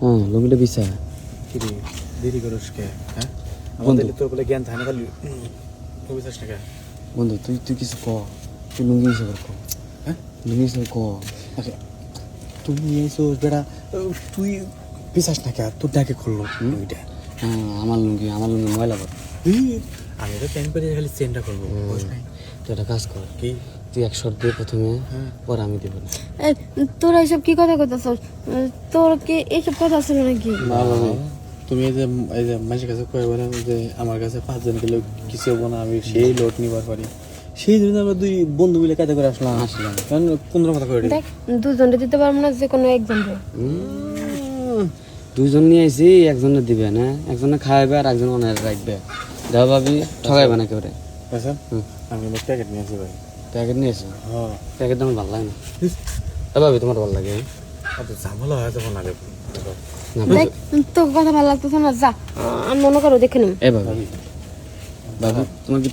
হ্যাঁ লুঙ্গিটা বিছা কি রে দেরি করিস কে হ্যাঁ আমাদের তোর বলে জ্ঞান থাকে না খালি তুই বিশ্বাস না কে বন্ধু তুই তুই কিছু ক তুই লুঙ্গি হিসেবে ক হ্যাঁ লুঙ্গি হিসেবে ক আরে তুমি এসোস বেটা তুই বিশ্বাস না কে তোর ডাকে খুললো ওইটা হ্যাঁ আমার লুঙ্গি ময়লা কর আমি তো প্যান্ট পরে খালি চেনটা করবো বুঝ নাই তুই একটা কাজ কর কি তুই 1 শট দিয়ে প্রথমে পরে আমি দেবো না তোরা এসব কি কথা কইতাছ? তোর কি এইসব কথা ছিল নাকি? তুমি এই যে মাঝে কাছে কয়ে বলেন যে আমার কাছে 5 জন গেলে কিছু হবো না আমি সেই লোট নিবার পারি সেই জন্য আমরা 2 বন্ধু মিলে কাজে করে আসলাম কারণ 15 কথা করে দেখ দুজনে দিতে পারবো না, যে কোনো একজন রে। দুইজন নিয়ে আইছি, একজনে দিবে না, একজনে খাওয়াবে আর একজন অনেক রাখবে। দেওয়া ভাবি ঠকাইবে না কেউ রে। আচ্ছা আমি প্যাকেট নিয়ে আসি ভাই। প্যাকেট নিয়ে এসো? হ্যাঁ প্যাকেট আমার ভালো লাগে না। ভাবি তোমার ভালো লাগে? ঝামেলা হয়ে যাবো না রে দেখ তোর কথা ভালো লাগতেছে না, যা আমি মনে করো দেখে নিম। এ ভাবি বাবু তোমার কি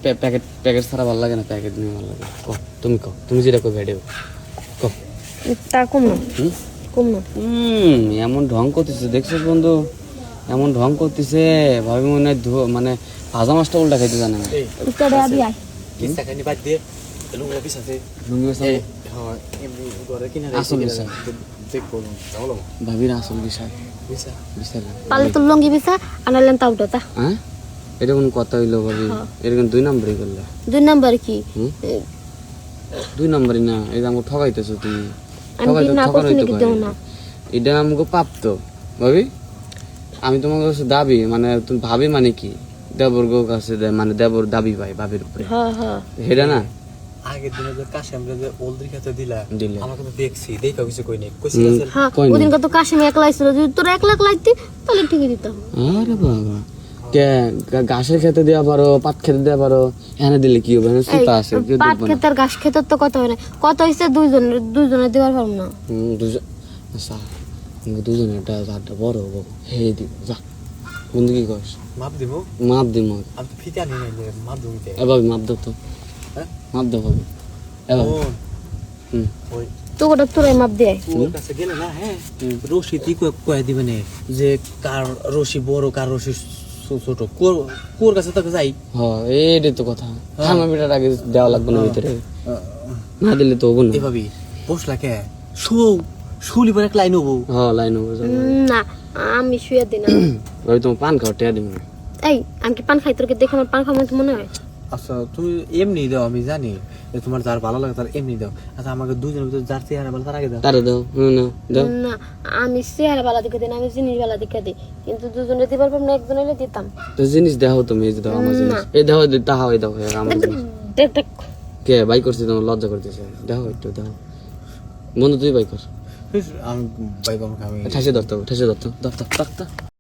প্যাকেট ছাড়া ভালো লাগে না? প্যাকেট নিয়ে ভালো লাগে? তুমি কো, তুমি যেটা কো ভেড়ে কো। তা কম না, কম না। এমন ঢং করতেছে দেখছিস বন্ধু, এমন ঢং করতেছে ভাবি মনে হয় মানে ভাজা মাছটা উল্টা খাইতে জানে না। তোরে আবি আয় কিস্তা খানি বাদ দিয়ে লুঙ্গি পিস আছে লুঙ্গি বেচা হ্যাঁ এমনি ঘরে কিনা আসল বিষয় দেখ বলুন ঝামেলা ভাবির আসল বিষয় বুঝছা বিষয় পারলে তোর লঙ্গি বিছা আনালেন তাও তা। হ্যাঁ এটা কোন কথা হইলো ভাবি? এরকম 2 নম্বরই করলে। 2 নাম্বার কি? 2 নম্বরই না, এই যে আমাকে ঠকাইতেছো তুমি। আমি না করছি নাকি দেও না? এটা আমাকে প্রাপ্ত ভাবি। আমি তোমার কাছে দাবি, মানে তুমি ভাবি মানে কি দেবর গো কাছে মানে দেবর দাবি পাই ভাবির উপরে। হ্যাঁ হ্যাঁ হেডা না আগের দিনে যে কাশি আমরা যে ওলদির কাছে দিলা দিলে আমাকে তো দেখছি দেখা কিছু কই নাই কইছি হ্যাঁ ওদিন কত কাশিম একলা ছিল, যদি তোর একলা লাইতি তাহলে ঠিকই দিতাম। আরে বাবা কে ঘাসের খেতে দেওয়া পারো, পাট খেতে দেওয়া পারো, এখানে দিলে কি হবে? সুতা আছে পাট খেতে আর ঘাস খেতে তো কত হয় না, কত হইছে দুইজনের দেওয়ার পারবো না। আচ্ছা দুজনেরটা যারটা বড় হবো হে দিব যা। বন্ধু কি কস? মাপ দিব মাপ দিম আমি তো ফিতা আনি নাই মাপ দিব এভাবে মাপ দাও তো, হ্যাঁ মাপ দাও ভাবি এভাবে। ওই তো ওটা তোরাই মাপ দেয়। ওর কাছে গেলে না হ্যাঁ রশি তুই কয়ে দিবে না যে কার রশি বড় কার রশি ছোট কোর কাছে তো যাই হ্যাঁ এইটাই তো কথা। থামা পিঠার আগে দেওয়া লাগবে না ভিতরে, না দিলে তো হবো না। এভাবে বসলা কে শুলি পরে এক লাইন হবো হ্যাঁ লাইন হবো না আমি শুয়ে দিই না। ভাবি তোমার পান খাওয়া টেয়া দিব না। এই আমি কি পান খাই? তোর কি দেখে আমার পান খাওয়া মনে হয়? আচ্ছা তুমি এমনি দাও, আমি জানি যে তোমার যার ভালো লাগে তার এমনি দাও। আচ্ছা আমাকে দুজনের ভিতরে যার চেহারা ভালো তার আগে দাও। তারা দাও না দাও। না আমি চেহারা বালা দিকে দিই না, আমি জিনিস বালা দিকে দিই, কিন্তু দুজনে দিবার পারবো না, একজন হলে দিতাম। তো জিনিস দেখো তুমি, এই যে দাও আমার জিনিস, এই দেখো তাহা এই দাও আমার জিনিস। দেখ দেখ কে বাই করছে তোমার লজ্জা করতেছে? দেখো একটু দেখো বন্ধু, তুই বাই কর। আমি ভাই আমি ঠেসে ধরতো ধরতো